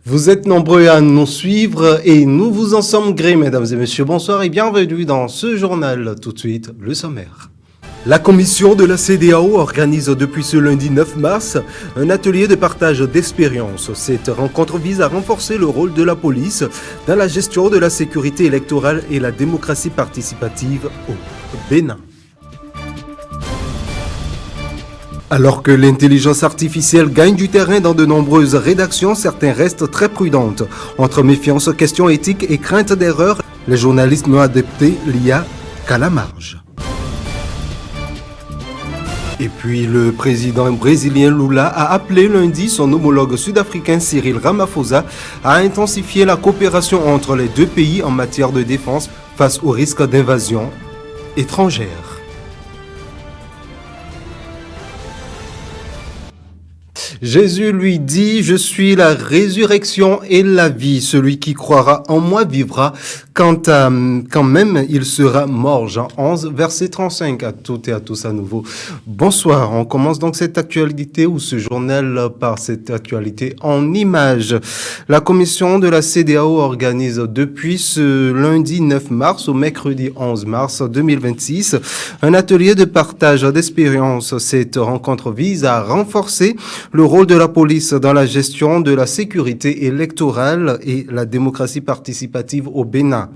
Vous êtes nombreux à nous suivre et nous vous en sommes gré, mesdames et messieurs. Bonsoir et bienvenue dans ce journal. Tout de suite, le sommaire. La commission de la CEDEAO organise depuis ce lundi 9 mars un atelier de partage d'expériences. Cette rencontre vise à renforcer le rôle de la police dans la gestion de la sécurité électorale et la démocratie participative au Bénin. Alors que l'intelligence artificielle gagne du terrain dans de nombreuses rédactions, certains restent très prudentes. Entre méfiance, questions éthiques et crainte d'erreur, les journalistes n'ont adopté l'IA qu'à la marge. Et puis le président brésilien Lula a appelé lundi son homologue sud-africain Cyril Ramaphosa à intensifier la coopération entre les deux pays en matière de défense face au risque d'invasion étrangère. Jésus lui dit, je suis la résurrection et la vie. Celui qui croira en moi vivra quand même il sera mort. Jean 11, verset 35. À toutes et à tous à nouveau. Bonsoir. On commence donc cette actualité ou ce journal par cette actualité en images. La commission de la CEDEAO organise depuis ce lundi 9 mars au mercredi 11 mars 2026 un atelier de partage d'expériences. Cette rencontre vise à renforcer le rôle de la police dans la gestion de la sécurité électorale et la démocratie participative au Bénin.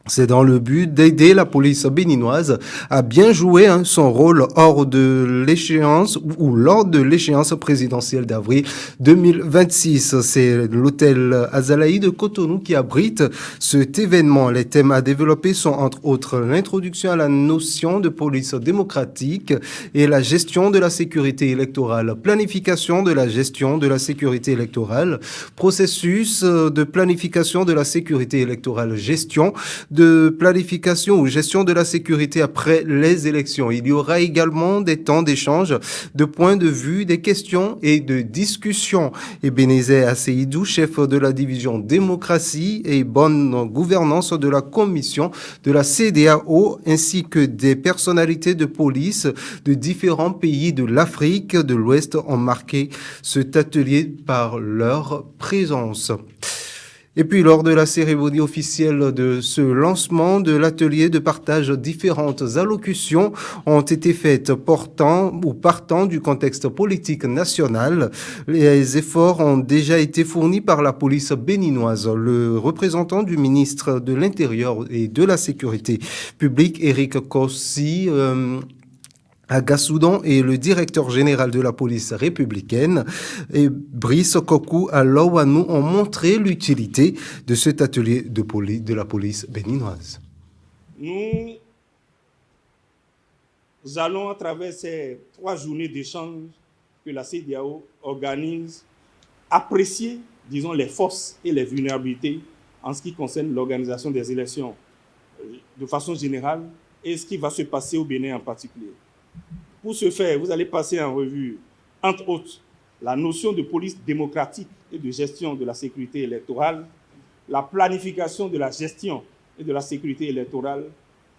C'est dans le but d'aider la police béninoise à bien jouer son rôle hors de l'échéance ou lors de l'échéance présidentielle d'avril 2026. C'est l'hôtel Azalaï de Cotonou qui abrite cet événement. Les thèmes à développer sont entre autres l'introduction à la notion de police démocratique et la gestion de la sécurité électorale, planification de la gestion de la sécurité électorale, processus de planification de la sécurité électorale, gestion de planification ou gestion de la sécurité après les élections. Il y aura également des temps d'échange, de points de vue, des questions et de discussions. Ebenezer Asseidou, chef de la division démocratie et bonne gouvernance de la commission de la CEDEAO, ainsi que des personnalités de police de différents pays de l'Afrique de l'Ouest ont marqué cet atelier par leur présence. Et puis, lors de la cérémonie officielle de ce lancement de l'atelier de partage, différentes allocutions ont été faites partant du contexte politique national. Les efforts ont déjà été fournis par la police béninoise. Le représentant du ministre de l'Intérieur et de la Sécurité publique, Eric Kossi, à Gassoudon et le directeur général de la police républicaine, et Brice Kokou à Lawanou, ont montré l'utilité de cet atelier de la police béninoise. Nous allons, à travers ces 3 journées d'échange que la CEDEAO organise, apprécier, disons, les forces et les vulnérabilités en ce qui concerne l'organisation des élections de façon générale et ce qui va se passer au Bénin en particulier. Pour ce faire, vous allez passer en revue, entre autres, la notion de police démocratique et de gestion de la sécurité électorale, la planification de la gestion et de la sécurité électorale,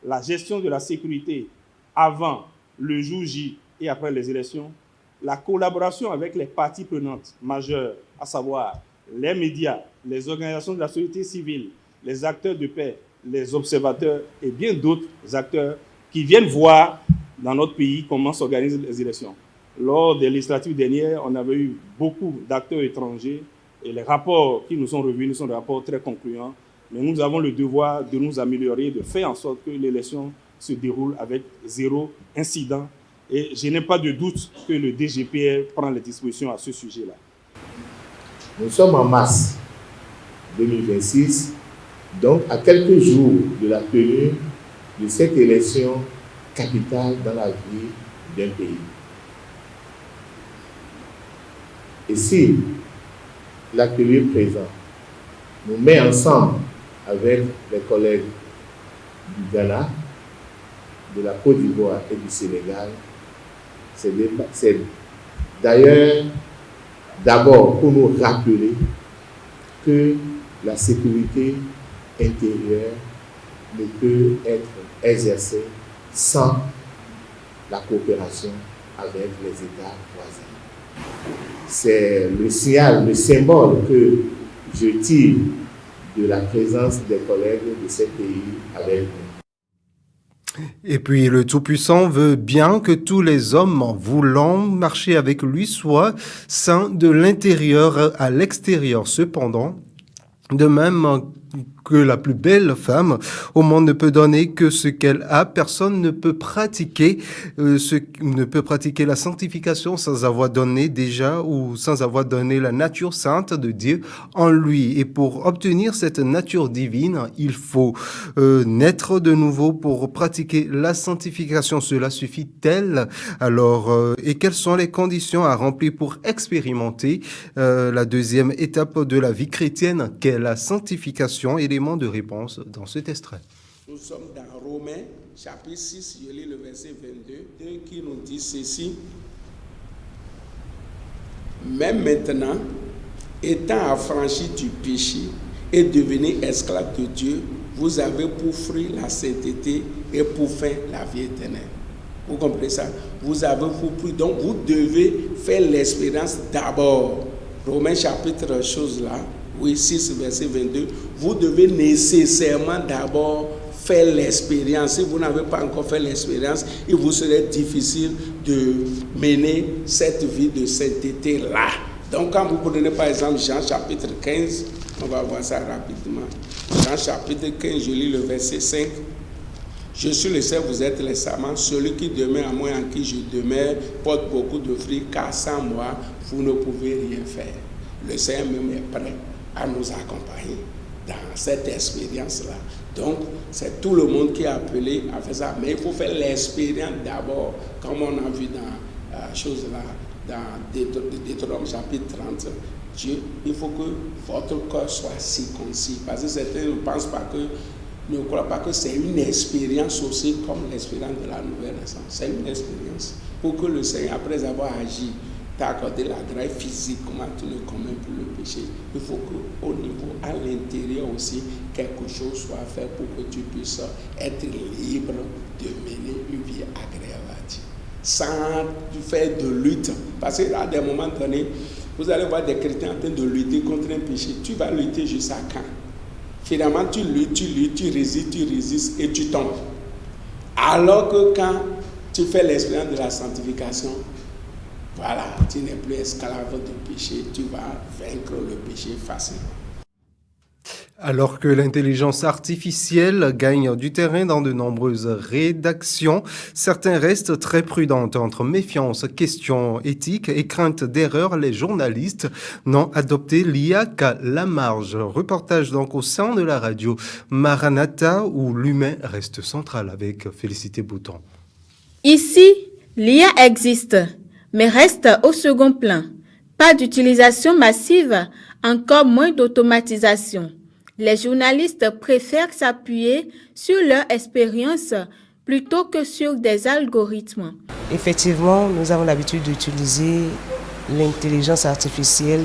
la gestion de la sécurité avant, le jour J et après les élections, la collaboration avec les parties prenantes majeures, à savoir les médias, les organisations de la société civile, les acteurs de paix, les observateurs et bien d'autres acteurs qui viennent voir dans notre pays comment s'organisent les élections. Lors des législatives dernières, on avait eu beaucoup d'acteurs étrangers et les rapports qui nous sont revenus sont des rapports très concluants. Mais nous avons le devoir de nous améliorer, de faire en sorte que l'élection se déroule avec 0 incident. Et je n'ai pas de doute que le DGPR prend les dispositions à ce sujet-là. Nous sommes en mars 2026, donc à quelques jours de la tenue de cette élection capitale dans la vie d'un pays. Et si l'atelier présent nous met ensemble avec les collègues du Ghana, de la Côte d'Ivoire et du Sénégal, c'est d'ailleurs d'abord pour nous rappeler que la sécurité intérieure ne peut être exercée sans la coopération avec les États voisins. c'est le signal, le symbole que je tire de la présence des collègues de ces pays avec nous. Et puis le Tout-Puissant veut bien que tous les hommes voulant marcher avec lui soient saints de l'intérieur à l'extérieur. Cependant, de même que la plus belle femme au monde ne peut donner que ce qu'elle a, personne ne peut pratiquer la sanctification sans avoir donné déjà ou sans avoir donné la nature sainte de Dieu en lui. Et pour obtenir cette nature divine, il faut naître de nouveau pour pratiquer la sanctification. Cela suffit-elle? Alors, et quelles sont les conditions à remplir pour expérimenter la deuxième étape de la vie chrétienne, qu'est la sanctification? Élément de réponse dans cet extrait. Nous sommes dans Romains, chapitre 6, je lis le verset 22, qui nous dit ceci. Même maintenant, étant affranchis du péché et devenus esclaves de Dieu, vous avez pour fruit la sainteté et pour fin la vie éternelle. Vous comprenez ça? Vous avez pour fruit, donc vous devez faire l'expérience d'abord. Romains chapitre chose là, oui, 6, verset 22, vous devez nécessairement d'abord faire l'expérience. Si vous n'avez pas encore fait l'expérience, il vous serait difficile de mener cette vie de sainteté-là. Donc, quand vous prenez par exemple Jean chapitre 15, on va voir ça rapidement. Jean chapitre 15, je lis le verset 5. Je suis le seul, vous êtes les savants. Celui qui demeure à moi, en qui je demeure, porte beaucoup de fruits, car sans moi, vous ne pouvez rien faire. Le Seigneur même est prêt à nous accompagner dans cette expérience-là. Donc, c'est tout le monde qui est appelé à faire ça. Mais il faut faire l'expérience d'abord, comme on a vu dans la chose là, dans Deutéronome chapitre 30. Dieu, il faut que votre corps soit circoncis. Parce que certains ne croient pas que c'est une expérience aussi comme l'expérience de la nouvelle naissance. C'est une expérience. Pour que le Seigneur, après avoir agi, t'a accordé la grâce physiquement, tu ne commets plus le péché. Il faut qu'au niveau, à l'intérieur aussi, quelque chose soit fait pour que tu puisses être libre de mener une vie agréable à Dieu. Sans faire de lutte. Parce qu'à des moments donnés, vous allez voir des chrétiens en train de lutter contre un péché. Tu vas lutter jusqu'à quand? Finalement, tu luttes, tu résistes et tu tombes. Alors que quand tu fais l'expérience de la sanctification, voilà, tu n'es plus esclave du péché, tu vas vaincre le péché facilement. Alors que l'intelligence artificielle gagne du terrain dans de nombreuses rédactions, certains restent très prudents. Entre méfiance, questions éthiques et crainte d'erreur, les journalistes n'ont adopté l'IA qu'à la marge. Reportage donc au sein de la radio Maranatha où l'humain reste central avec Félicité Bouton. Ici, l'IA existe, mais reste au second plan. Pas d'utilisation massive, encore moins d'automatisation. Les journalistes préfèrent s'appuyer sur leur expérience plutôt que sur des algorithmes. Effectivement, nous avons l'habitude d'utiliser l'intelligence artificielle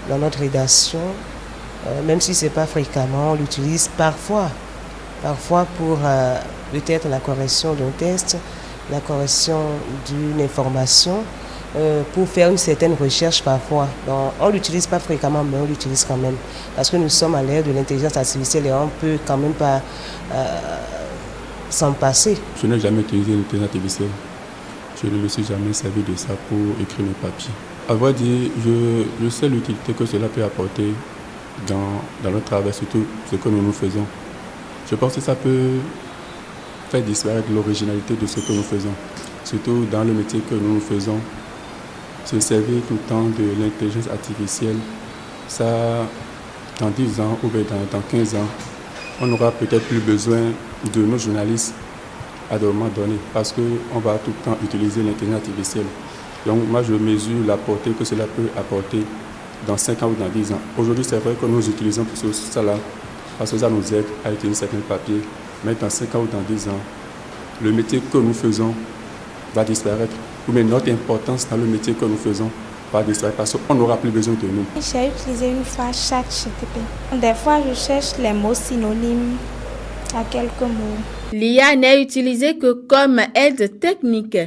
dans notre rédaction, même si ce n'est pas fréquemment, on l'utilise parfois pour peut-être la correction d'un texte, la correction d'une information, pour faire une certaine recherche parfois. Donc, on ne l'utilise pas fréquemment, mais on l'utilise quand même. Parce que nous sommes à l'ère de l'intelligence artificielle et on ne peut quand même pas s'en passer. Je n'ai jamais utilisé l'intelligence artificielle. Je ne me suis jamais servi de ça pour écrire mes papiers. À vrai dire, je sais l'utilité que cela peut apporter dans notre travail, surtout ce que nous faisons. Je pense que ça peut faire disparaître l'originalité de ce que nous faisons. Surtout dans le métier que nous faisons. Se servir tout le temps de l'intelligence artificielle, ça, dans 10 ans ou bien dans 15 ans, on n'aura peut-être plus besoin de nos journalistes à des moments donnés parce qu'on va tout le temps utiliser l'intelligence artificielle. Donc moi, je mesure la portée que cela peut apporter dans 5 ans ou dans 10 ans. Aujourd'hui, c'est vrai que nous utilisons tout ça là parce que ça nous aide à utiliser certains papiers. Mais dans 5 ans ou dans 10 ans, le métier que nous faisons va disparaître. Mais notre importance dans le métier que nous faisons va disparaître parce qu'on n'aura plus besoin de nous. J'ai utilisé une fois ChatGPT. Des fois, je cherche les mots synonymes à quelques mots. L'IA n'est utilisée que comme aide technique.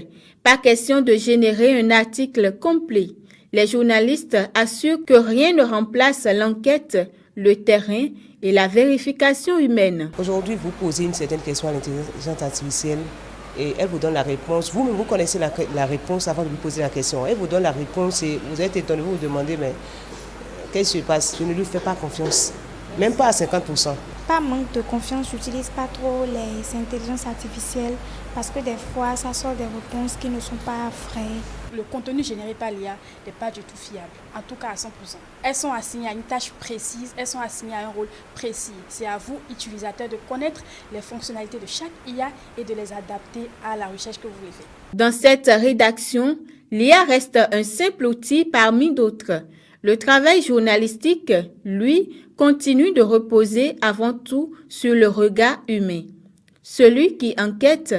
Pas question de générer un article complet. Les journalistes assurent que rien ne remplace l'enquête, le terrain et la vérification humaine. Aujourd'hui, vous posez une certaine question à l'intelligence artificielle et elle vous donne la réponse. Vous-même, vous connaissez la réponse avant de lui poser la question. Elle vous donne la réponse et vous êtes étonné, vous vous demandez, mais qu'est-ce qui se passe? Je ne lui fais pas confiance, même pas à 50%. Par manque de confiance, je n'utilise pas trop les intelligences artificielles parce que des fois, ça sort des réponses qui ne sont pas vraies. Le contenu généré par l'IA n'est pas du tout fiable, en tout cas à 100%. Elles sont assignées à une tâche précise, elles sont assignées à un rôle précis. C'est à vous, utilisateurs, de connaître les fonctionnalités de chaque IA et de les adapter à la recherche que vous voulez faire. Dans cette rédaction, l'IA reste un simple outil parmi d'autres. Le travail journalistique, lui, continue de reposer avant tout sur le regard humain. Celui qui enquête,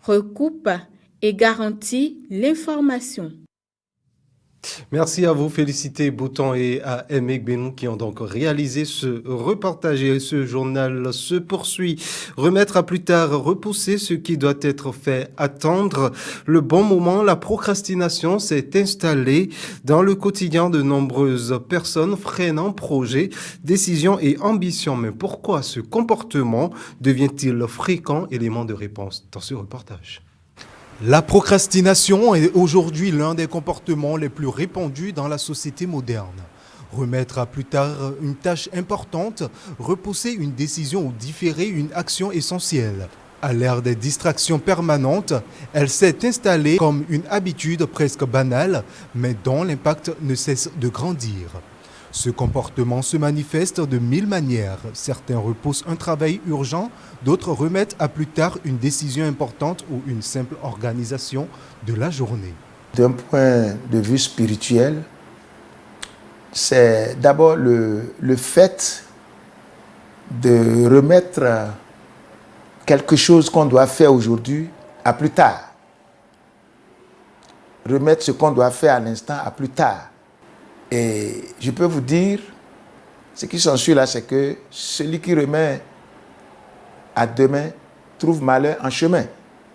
recoupe et garantit l'information. Merci à vous, Félicité Bouton et à Aimé Benou qui ont donc réalisé ce reportage et ce journal se poursuit. Remettre à plus tard, repousser ce qui doit être fait, attendre le bon moment. La procrastination s'est installée dans le quotidien de nombreuses personnes, freinant projets, décisions et ambitions. Mais pourquoi ce comportement devient-il fréquent? Élément de réponse dans ce reportage. La procrastination est aujourd'hui l'un des comportements les plus répandus dans la société moderne. Remettre à plus tard une tâche importante, repousser une décision ou différer une action essentielle. À l'ère des distractions permanentes, elle s'est installée comme une habitude presque banale, mais dont l'impact ne cesse de grandir. Ce comportement se manifeste de 1000 manières. Certains repoussent un travail urgent, d'autres remettent à plus tard une décision importante ou une simple organisation de la journée. D'un point de vue spirituel, c'est d'abord le fait de remettre quelque chose qu'on doit faire aujourd'hui à plus tard. Remettre ce qu'on doit faire à l'instant à plus tard. Et je peux vous dire, ce qui s'ensuit là, c'est que celui qui remet à demain trouve malheur en chemin.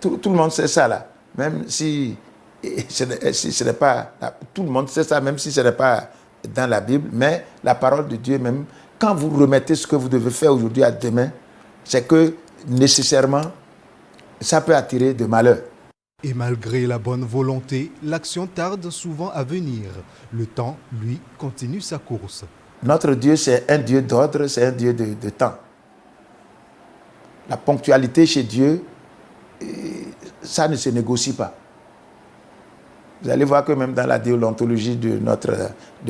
Tout le monde sait ça là, même si ce n'est pas... Tout le monde sait ça, même si ce n'est pas dans la Bible, mais la parole de Dieu même, quand vous remettez ce que vous devez faire aujourd'hui à demain, c'est que nécessairement, ça peut attirer de malheur. Et malgré la bonne volonté, l'action tarde souvent à venir. Le temps, lui, continue sa course. Notre Dieu, c'est un Dieu d'ordre, c'est un Dieu de temps. La ponctualité chez Dieu, ça ne se négocie pas. Vous allez voir que même dans la déontologie de notre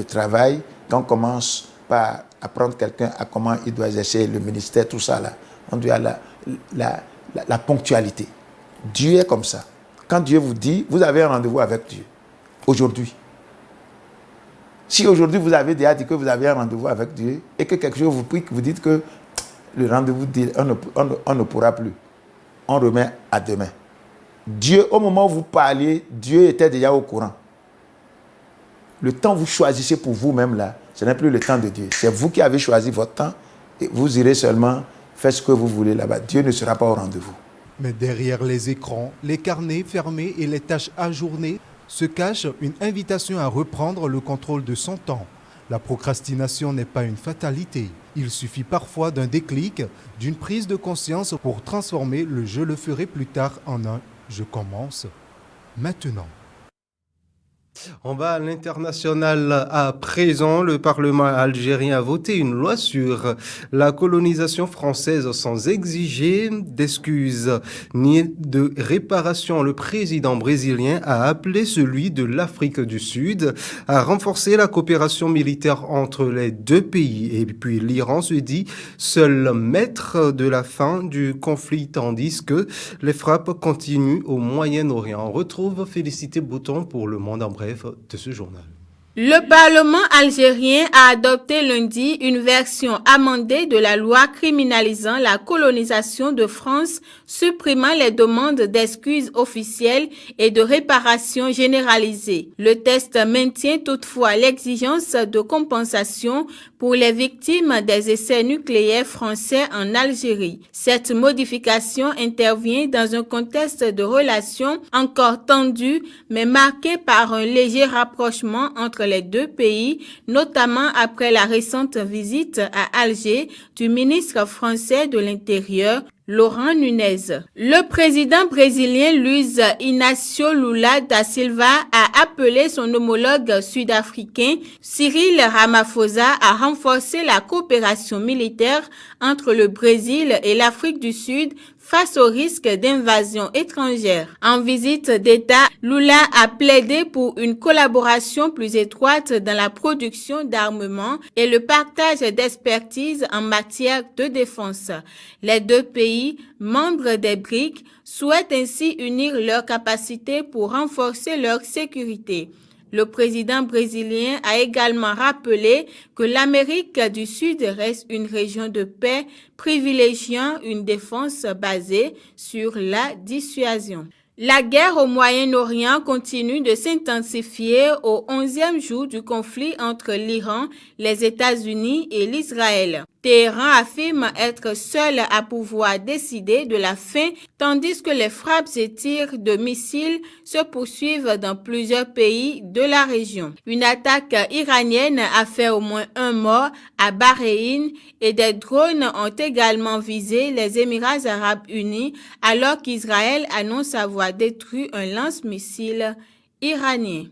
travail, quand on commence par apprendre quelqu'un à comment il doit exercer le ministère, tout ça, là, on doit la ponctualité. Dieu est comme ça. Quand Dieu vous dit, vous avez un rendez-vous avec Dieu, aujourd'hui. Si aujourd'hui vous avez déjà dit que vous avez un rendez-vous avec Dieu et que quelque chose vous prie, que vous dites que le rendez-vous, on ne pourra plus. On remet à demain. Dieu, au moment où vous parliez, Dieu était déjà au courant. Le temps que vous choisissez pour vous-même là, ce n'est plus le temps de Dieu. C'est vous qui avez choisi votre temps et vous irez seulement faire ce que vous voulez là-bas. Dieu ne sera pas au rendez-vous. Mais derrière les écrans, les carnets fermés et les tâches ajournées se cache une invitation à reprendre le contrôle de son temps. La procrastination n'est pas une fatalité. Il suffit parfois d'un déclic, d'une prise de conscience pour transformer le « je le ferai plus tard » en un « je commence maintenant ». On va à l'international à présent. Le Parlement algérien a voté une loi sur la colonisation française sans exiger d'excuses ni de réparation. Le président brésilien a appelé celui de l'Afrique du Sud à renforcer la coopération militaire entre les deux pays. Et puis l'Iran se dit seul maître de la fin du conflit, tandis que les frappes continuent au Moyen-Orient. On retrouve Félicité Bouton pour Le Monde en bref de ce journal. Le Parlement algérien a adopté lundi une version amendée de la loi criminalisant la colonisation de France, supprimant les demandes d'excuses officielles et de réparation généralisées. Le texte maintient toutefois l'exigence de compensation pour les victimes des essais nucléaires français en Algérie. Cette modification intervient dans un contexte de relations encore tendues, mais marqué par un léger rapprochement entre les deux pays, notamment après la récente visite à Alger du ministre français de l'Intérieur, Laurent Nunez. Le président brésilien Luiz Inácio Lula da Silva a appelé son homologue sud-africain Cyril Ramaphosa à renforcer la coopération militaire entre le Brésil et l'Afrique du Sud face au risque d'invasion étrangère. En visite d'État, Lula a plaidé pour une collaboration plus étroite dans la production d'armements et le partage d'expertise en matière de défense. Les deux pays, membres des BRICS, souhaitent ainsi unir leurs capacités pour renforcer leur sécurité. Le président brésilien a également rappelé que l'Amérique du Sud reste une région de paix, privilégiant une défense basée sur la dissuasion. La guerre au Moyen-Orient continue de s'intensifier au 11e jour du conflit entre l'Iran, les États-Unis et l'Israël. Téhéran affirme être seul à pouvoir décider de la fin, tandis que les frappes et tirs de missiles se poursuivent dans plusieurs pays de la région. Une attaque iranienne a fait au moins un mort à Bahreïn et des drones ont également visé les Émirats arabes unis alors qu'Israël annonce avoir détruit un lance-missile iranien.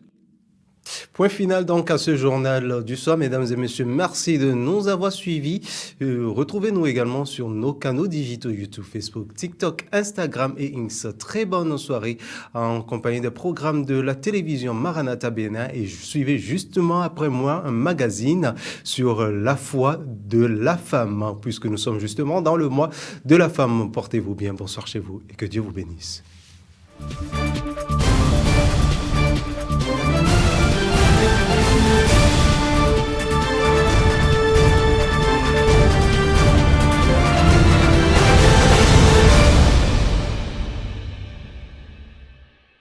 Point final donc à ce journal du soir, mesdames et messieurs. Merci de nous avoir suivis. Retrouvez-nous également sur nos canaux digitaux YouTube, Facebook, TikTok, Instagram et X. Très bonne soirée en compagnie des programmes de la télévision Maranatha Bénin et suivez justement après moi un magazine sur la foi de la femme, puisque nous sommes justement dans le mois de la femme. Portez-vous bien, bonsoir chez vous et que Dieu vous bénisse.